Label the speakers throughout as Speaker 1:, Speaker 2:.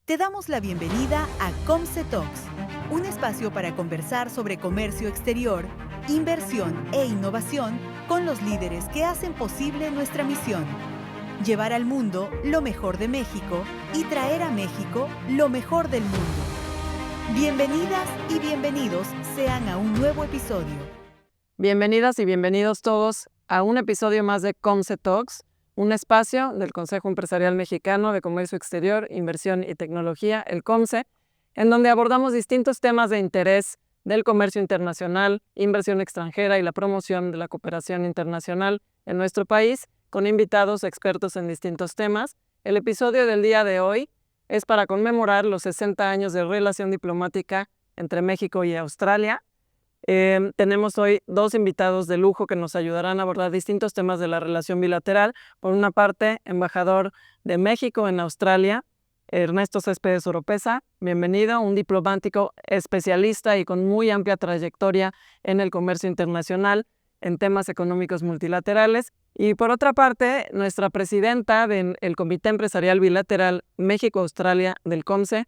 Speaker 1: Te damos la bienvenida a Comce Talks, un espacio para conversar sobre comercio exterior, inversión e innovación con los líderes que hacen posible nuestra misión: llevar al mundo lo mejor de México y traer a México lo mejor del mundo. Bienvenidas y bienvenidos sean a un nuevo episodio.
Speaker 2: Bienvenidas y bienvenidos todos a un episodio más de Comce Talks, un espacio del Consejo Empresarial Mexicano de Comercio Exterior, Inversión y Tecnología, el COMCE, en donde abordamos distintos temas de interés del comercio internacional, inversión extranjera y la promoción de la cooperación internacional en nuestro país, con invitados expertos en distintos temas. El episodio del día de hoy es para conmemorar los 60 años de relación diplomática entre México y Australia. Tenemos hoy dos invitados de lujo que nos ayudarán a abordar distintos temas de la relación bilateral. Por una parte, embajador de México en Australia, Ernesto Céspedes Oropeza, bienvenido, un diplomático especialista y con muy amplia trayectoria en el comercio internacional en temas económicos multilaterales. Y por otra parte, nuestra presidenta del Comité Empresarial Bilateral México-Australia del COMCE,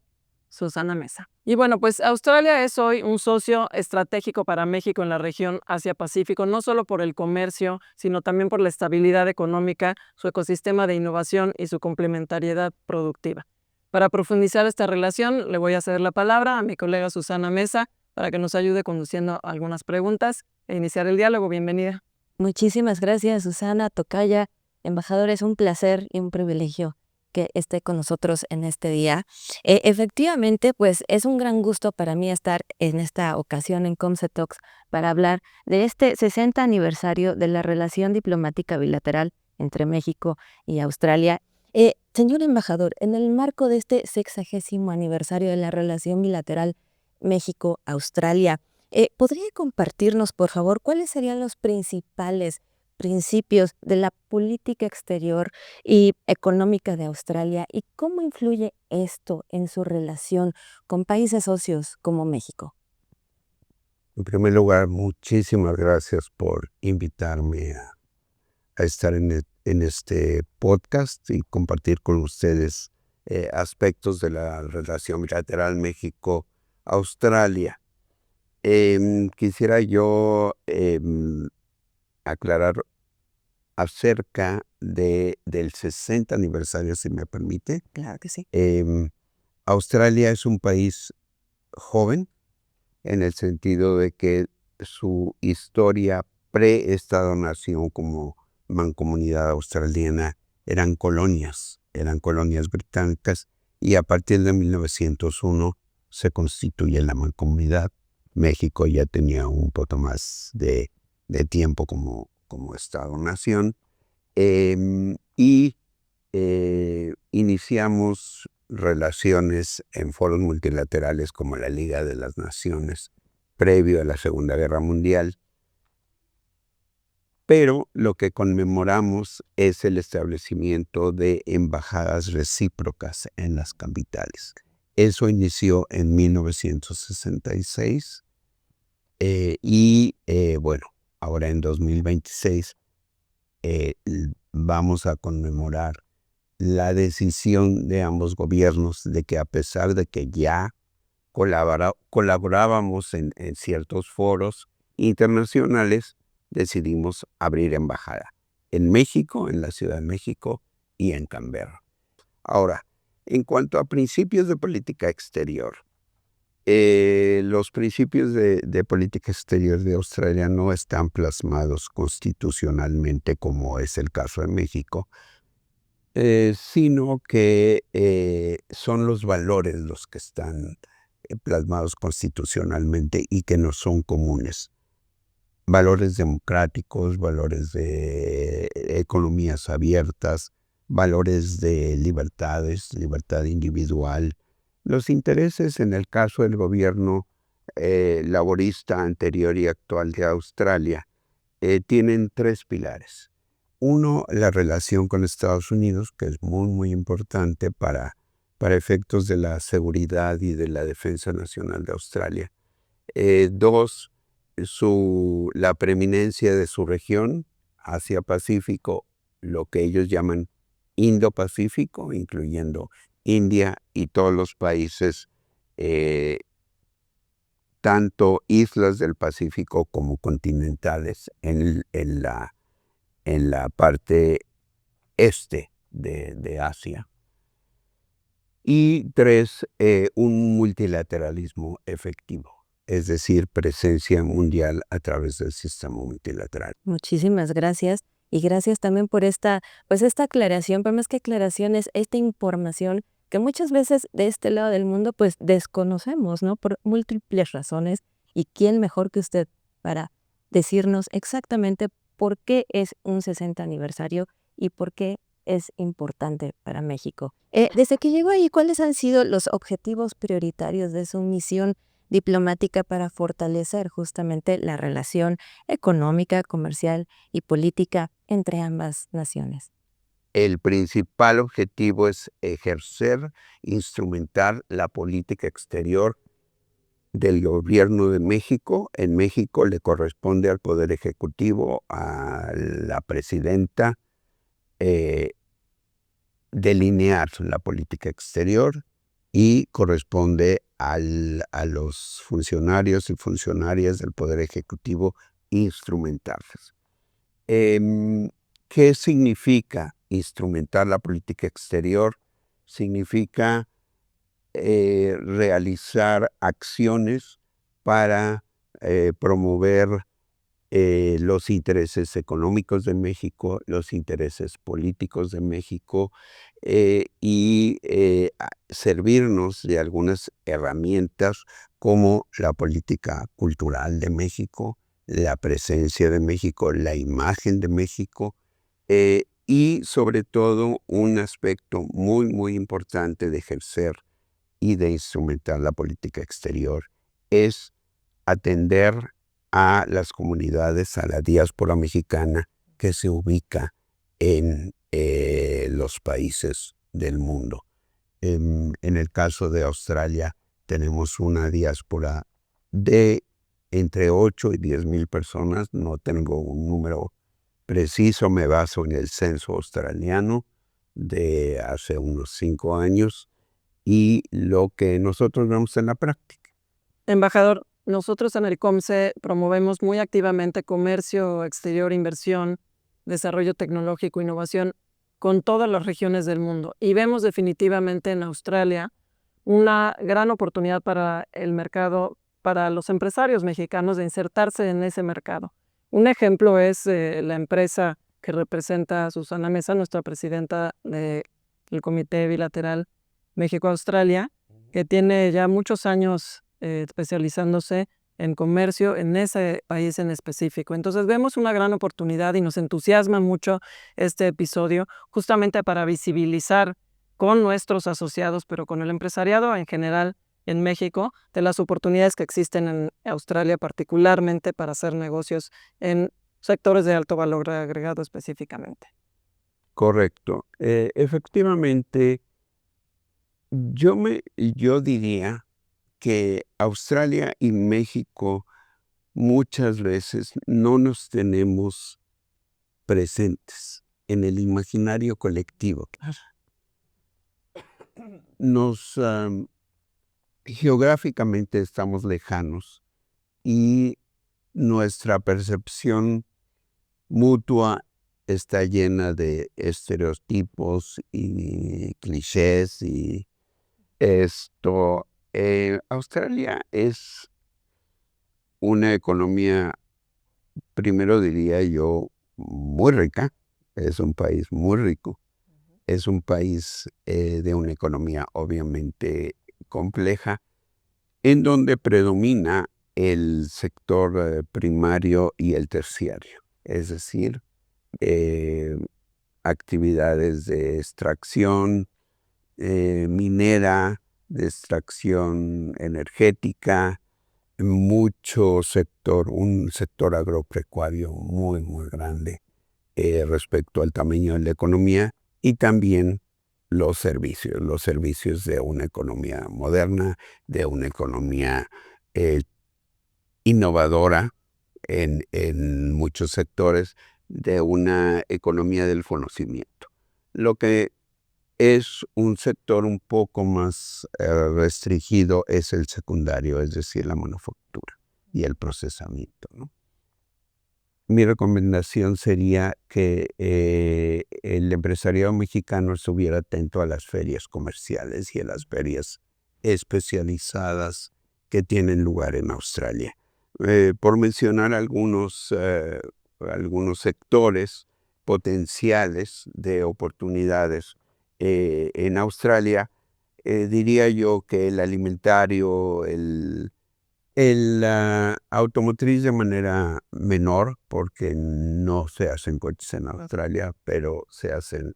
Speaker 2: Susana Mesa. Y bueno, pues Australia es hoy un socio estratégico para México en la región Asia-Pacífico, no solo por el comercio, sino también por la estabilidad económica, su ecosistema de innovación y su complementariedad productiva. Para profundizar esta relación, le voy a ceder la palabra a mi colega Susana Mesa para que nos ayude conduciendo algunas preguntas e iniciar el diálogo. Bienvenida.
Speaker 3: Muchísimas gracias, Susana, tocaya, embajador, es un placer y un privilegio que esté con nosotros en este día. Efectivamente, pues es un gran gusto para mí estar en esta ocasión en Comce Talks para hablar de este 60 aniversario de la relación diplomática bilateral entre México y Australia. Señor embajador, en el marco de este 60º aniversario de la relación bilateral México-Australia, ¿podría compartirnos, por favor, cuáles serían los principales principios de la política exterior y económica de Australia y cómo influye esto en su relación con países socios como México?
Speaker 4: En primer lugar, muchísimas gracias por invitarme a estar en este podcast y compartir con ustedes aspectos de la relación bilateral México-Australia. Quisiera yo aclarar acerca del 60 aniversario, si me permite.
Speaker 3: Claro que sí.
Speaker 4: Australia es un país joven en el sentido de que su historia pre-Estado-Nación como mancomunidad australiana eran colonias británicas, y a partir de 1901 se constituye la mancomunidad. México ya tenía un poco más de tiempo como Estado-Nación, y iniciamos relaciones en foros multilaterales como la Liga de las Naciones previo a la Segunda Guerra Mundial. Pero lo que conmemoramos es el establecimiento de embajadas recíprocas en las capitales. Eso inició en 1966 y bueno, ahora en 2026 vamos a conmemorar la decisión de ambos gobiernos de que, a pesar de que ya colaborábamos en ciertos foros internacionales, decidimos abrir embajada en México, en la Ciudad de México y en Canberra. Ahora, en cuanto a principios de política exterior, los principios de política exterior de Australia no están plasmados constitucionalmente como es el caso de México, sino que son los valores los que están plasmados constitucionalmente y que no son comunes. Valores democráticos, valores de economías abiertas, valores de libertades, libertad individual. Los intereses, en el caso del gobierno laborista anterior y actual de Australia, tienen tres pilares. Uno, la relación con Estados Unidos, que es muy, muy importante para efectos de la seguridad y de la defensa nacional de Australia. Dos, la preeminencia de su región, Asia-Pacífico, lo que ellos llaman Indo-Pacífico, incluyendo India y todos los países, tanto islas del Pacífico como continentales en la parte este de Asia. Y 3, un multilateralismo efectivo, es decir, presencia mundial a través del sistema multilateral.
Speaker 3: Muchísimas gracias y gracias también por esta aclaración, pero más que aclaración es esta información que muchas veces de este lado del mundo pues desconocemos, ¿no? Por múltiples razones. ¿Y quién mejor que usted para decirnos exactamente por qué es un 60 aniversario y por qué es importante para México? Desde que llegó ahí, ¿cuáles han sido los objetivos prioritarios de su misión diplomática para fortalecer justamente la relación económica, comercial y política entre ambas naciones?
Speaker 4: El principal objetivo es ejercer, instrumentar la política exterior del gobierno de México. En México le corresponde al Poder Ejecutivo, a la presidenta, delinear la política exterior y corresponde a los funcionarios y funcionarias del Poder Ejecutivo instrumentarlas. ¿Qué significa instrumentar la política exterior? Significa realizar acciones para promover los intereses económicos de México, los intereses políticos de México y servirnos de algunas herramientas como la política cultural de México, la presencia de México, la imagen de México y sobre todo un aspecto muy, muy importante de ejercer y de instrumentar la política exterior es atender a las comunidades, a la diáspora mexicana que se ubica en los países del mundo. En el caso de Australia tenemos una diáspora de entre 8 y 10 mil personas, no tengo un número preciso, me baso en el censo australiano de hace unos 5 años y lo que nosotros vemos en la práctica.
Speaker 2: Embajador, nosotros en el COMCE promovemos muy activamente comercio exterior, inversión, desarrollo tecnológico, innovación con todas las regiones del mundo. Y vemos definitivamente en Australia una gran oportunidad para el mercado, para los empresarios mexicanos de insertarse en ese mercado. Un ejemplo es la empresa que representa a Susana Mesa, nuestra presidenta del Comité Bilateral México-Australia, que tiene ya muchos años especializándose en comercio en ese país en específico. Entonces vemos una gran oportunidad y nos entusiasma mucho este episodio justamente para visibilizar con nuestros asociados, pero con el empresariado en general en México, de las oportunidades que existen en Australia, particularmente para hacer negocios en sectores de alto valor agregado específicamente.
Speaker 4: Correcto. Efectivamente, yo diría que Australia y México muchas veces no nos tenemos presentes en el imaginario colectivo. Geográficamente estamos lejanos y nuestra percepción mutua está llena de estereotipos y clichés y esto. Australia es una economía, primero diría yo, muy rica. Es un país muy rico. Es un país de una economía obviamente compleja, en donde predomina el sector primario y el terciario, es decir, actividades de extracción minera, de extracción energética, un sector agropecuario muy, muy grande respecto al tamaño de la economía y también los servicios de una economía moderna, de una economía innovadora en muchos sectores, de una economía del conocimiento. Lo que es un sector un poco más restringido, es el secundario, es decir, la manufactura y el procesamiento, ¿no? Mi recomendación sería que el empresariado mexicano estuviera atento a las ferias comerciales y a las ferias especializadas que tienen lugar en Australia. Por mencionar algunos sectores potenciales de oportunidades en Australia, diría yo que el alimentario, el automotriz de manera menor, porque no se hacen coches en Australia, pero se hacen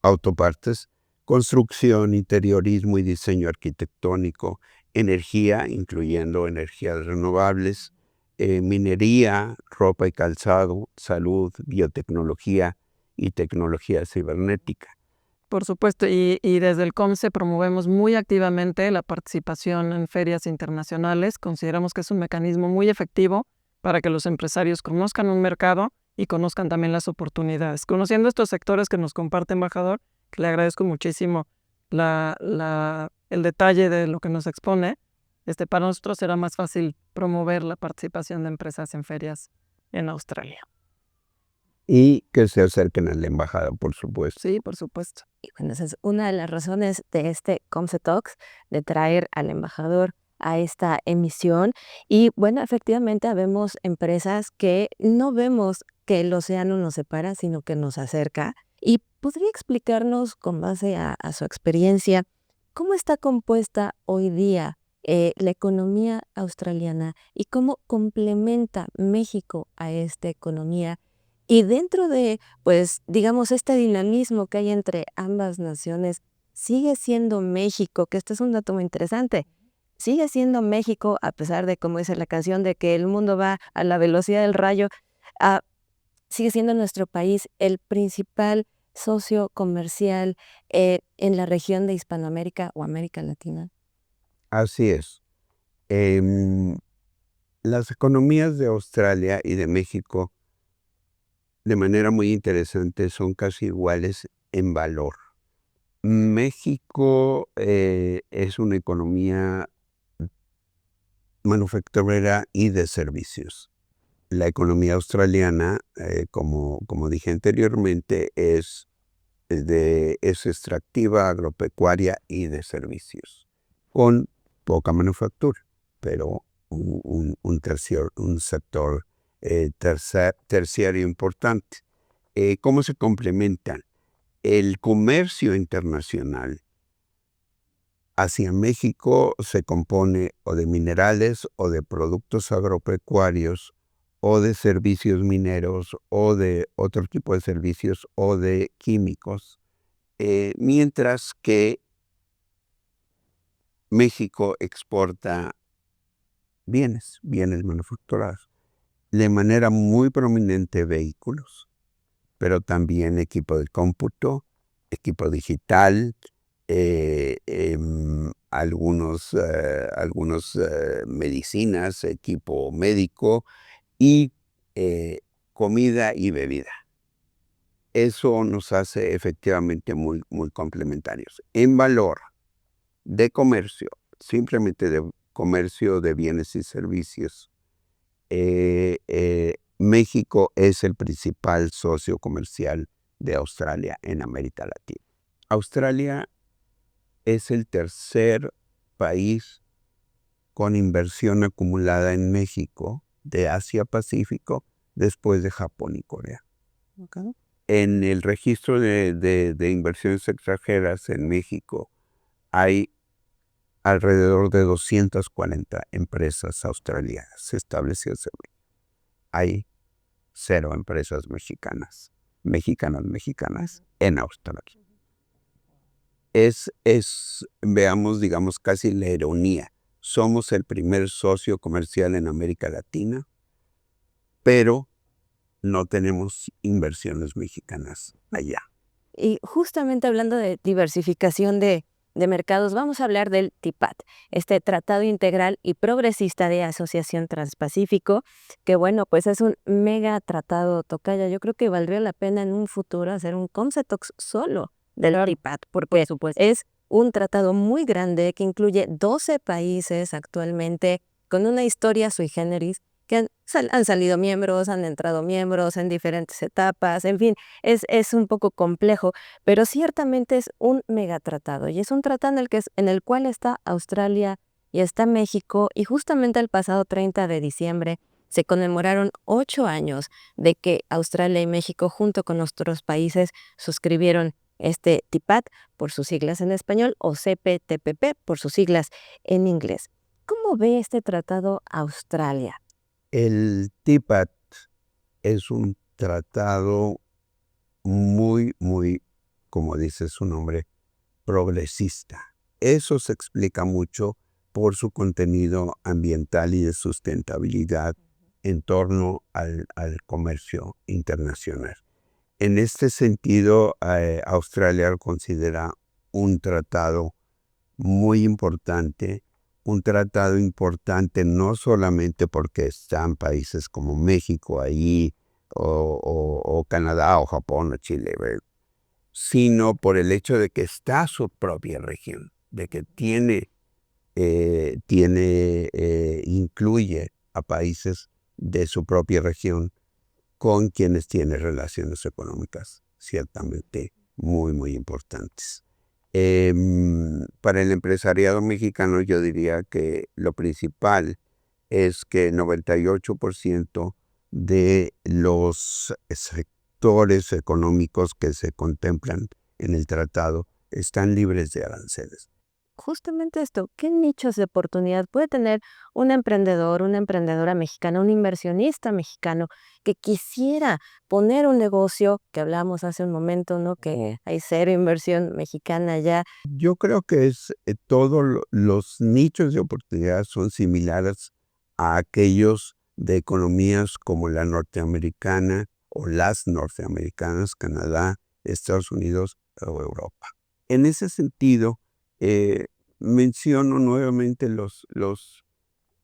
Speaker 4: autopartes, construcción, interiorismo y diseño arquitectónico, energía, incluyendo energías renovables, minería, ropa y calzado, salud, biotecnología y tecnología cibernética.
Speaker 2: Por supuesto, y desde el COMSE promovemos muy activamente la participación en ferias internacionales. Consideramos que es un mecanismo muy efectivo para que los empresarios conozcan un mercado y conozcan también las oportunidades. Conociendo estos sectores que nos comparte, embajador, que le agradezco muchísimo el detalle de lo que nos expone, para nosotros será más fácil promover la participación de empresas en ferias en Australia.
Speaker 4: Y que se acerquen a la embajada, por supuesto.
Speaker 2: Sí, por supuesto.
Speaker 3: Y bueno, esa es una de las razones de este COMSE Talks, de traer al embajador a esta emisión. Y bueno, efectivamente habemos empresas que no vemos que el océano nos separa, sino que nos acerca. ¿Y podría explicarnos, con base a su experiencia, cómo está compuesta hoy día la economía australiana y cómo complementa México a esta economía? Y dentro de, pues, digamos, este dinamismo que hay entre ambas naciones, sigue siendo México, que este es un dato muy interesante, sigue siendo México, a pesar de, como dice la canción, de que el mundo va a la velocidad del rayo, sigue siendo nuestro país el principal socio comercial en la región de Hispanoamérica o América Latina.
Speaker 4: Así es. Las economías de Australia y de México, de manera muy interesante, son casi iguales en valor. México es una economía manufacturera y de servicios. La economía australiana, como dije anteriormente, es extractiva, agropecuaria y de servicios, con poca manufactura, pero un sector terciario importante. ¿Cómo se complementan? El comercio internacional hacia México se compone o de minerales o de productos agropecuarios o de servicios mineros o de otro tipo de servicios o de químicos, mientras que México exporta bienes manufacturados, de manera muy prominente vehículos, pero también equipo de cómputo, equipo digital, algunos medicinas, equipo médico y comida y bebida. Eso nos hace efectivamente muy, muy complementarios. En valor de comercio, simplemente de comercio de bienes y servicios, México es el principal socio comercial de Australia en América Latina. Australia es el tercer país con inversión acumulada en México de Asia-Pacífico después de Japón y Corea.
Speaker 2: Okay.
Speaker 4: En el registro de inversiones extranjeras en México hay alrededor de 240 empresas australianas establecidas en México. Hay 0 empresas mexicanas en Australia. Veamos, digamos, casi la ironía. Somos el primer socio comercial en América Latina, pero no tenemos inversiones mexicanas allá.
Speaker 3: Y justamente hablando de diversificación de mercados, vamos a hablar del TIPAD, este Tratado Integral y Progresista de Asociación Transpacífico, que bueno, pues es un mega tratado, tocaya. Yo creo que valdría la pena en un futuro hacer un COMSE Talks solo del TPAT, porque es un tratado muy grande que incluye 12 países actualmente con una historia sui generis que han salido miembros, han entrado miembros en diferentes etapas, en fin, es un poco complejo, pero ciertamente es un megatratado y es un tratado en el cual está Australia y está México, y justamente el pasado 30 de diciembre se conmemoraron 8 años de que Australia y México, junto con otros países, suscribieron este TPAT por sus siglas en español o CPTPP por sus siglas en inglés. ¿Cómo ve este tratado Australia?
Speaker 4: El TPAT es un tratado muy, como dice su nombre, progresista. Eso se explica mucho por su contenido ambiental y de sustentabilidad en torno al comercio internacional. En este sentido, Australia lo considera un tratado muy importante, un tratado importante no solamente porque están países como México ahí, o Canadá, o Japón, o Chile, sino por el hecho de que está su propia región, de que incluye a países de su propia región con quienes tiene relaciones económicas ciertamente muy importantes. Para el empresariado mexicano yo diría que lo principal es que 98% de los sectores económicos que se contemplan en el tratado están libres de aranceles.
Speaker 3: Justamente esto, ¿qué nichos de oportunidad puede tener un emprendedor, una emprendedora mexicana, un inversionista mexicano que quisiera poner un negocio, que hablamos hace un momento, ¿no? Que hay cero inversión mexicana ya?
Speaker 4: Yo creo que todos los nichos de oportunidad son similares a aquellos de economías como la norteamericana o las norteamericanas, Canadá, Estados Unidos o Europa. En ese sentido, menciono nuevamente los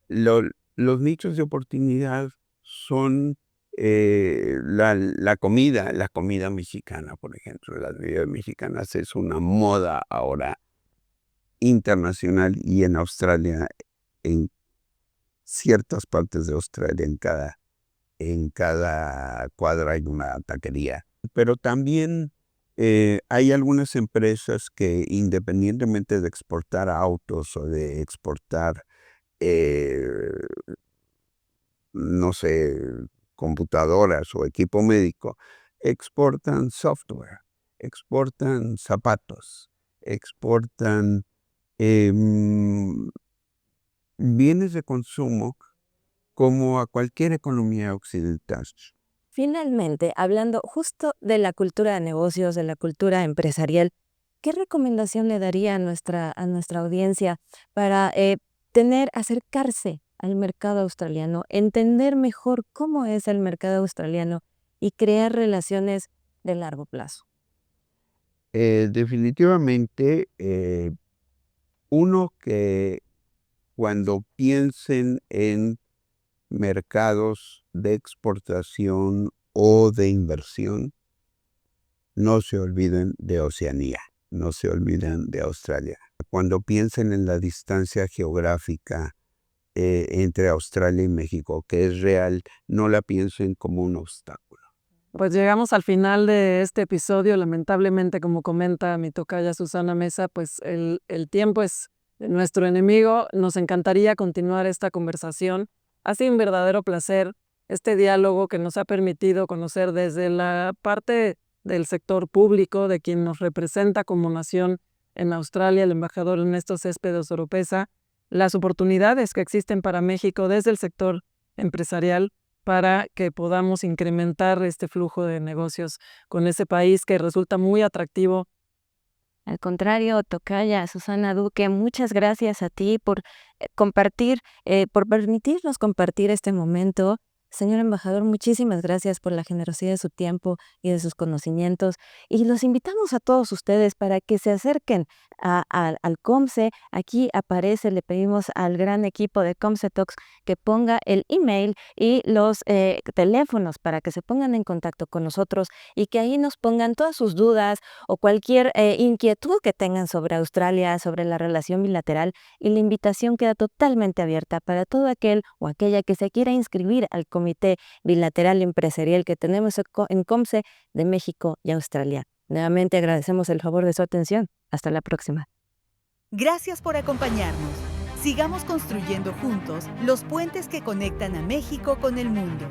Speaker 4: nichos de oportunidad son la comida mexicana, por ejemplo. Las bebidas mexicanas es una moda ahora internacional, y en Australia, en ciertas partes de Australia, en cada cuadra hay una taquería. Pero también hay algunas empresas que, independientemente de exportar autos o de exportar, no sé, computadoras o equipo médico, exportan software, exportan zapatos, exportan bienes de consumo como a cualquier economía occidental.
Speaker 3: Finalmente, hablando justo de la cultura de negocios, de la cultura empresarial, ¿qué recomendación le daría a nuestra audiencia para acercarse al mercado australiano, entender mejor cómo es el mercado australiano y crear relaciones de largo plazo?
Speaker 4: Definitivamente, uno que cuando piensen en mercados de exportación o de inversión, no se olviden de Oceanía, no se olviden de Australia. Cuando piensen en la distancia geográfica entre Australia y México, que es real, no la piensen como un obstáculo.
Speaker 2: Pues llegamos al final de este episodio. Lamentablemente, como comenta mi tocaya Susana Mesa, pues el tiempo es nuestro enemigo. Nos encantaría continuar esta conversación. Ha sido un verdadero placer este diálogo que nos ha permitido conocer desde la parte del sector público, de quien nos representa como nación en Australia, el embajador Ernesto Céspedes Oropesa, las oportunidades que existen para México desde el sector empresarial, para que podamos incrementar este flujo de negocios con ese país que resulta muy atractivo.
Speaker 3: Al contrario, tocaya Susana Duque, muchas gracias a ti por compartir, por permitirnos compartir este momento. Señor embajador, muchísimas gracias por la generosidad de su tiempo y de sus conocimientos. Y los invitamos a todos ustedes para que se acerquen al COMCE. Aquí aparece, le pedimos al gran equipo de COMCE Talks que ponga el email y los teléfonos para que se pongan en contacto con nosotros y que ahí nos pongan todas sus dudas o cualquier inquietud que tengan sobre Australia, sobre la relación bilateral, y la invitación queda totalmente abierta para todo aquel o aquella que se quiera inscribir al Comité Bilateral Empresarial que tenemos en COMCE de México y Australia. Nuevamente agradecemos el favor de su atención. Hasta la próxima.
Speaker 1: Gracias por acompañarnos. Sigamos construyendo juntos los puentes que conectan a México con el mundo.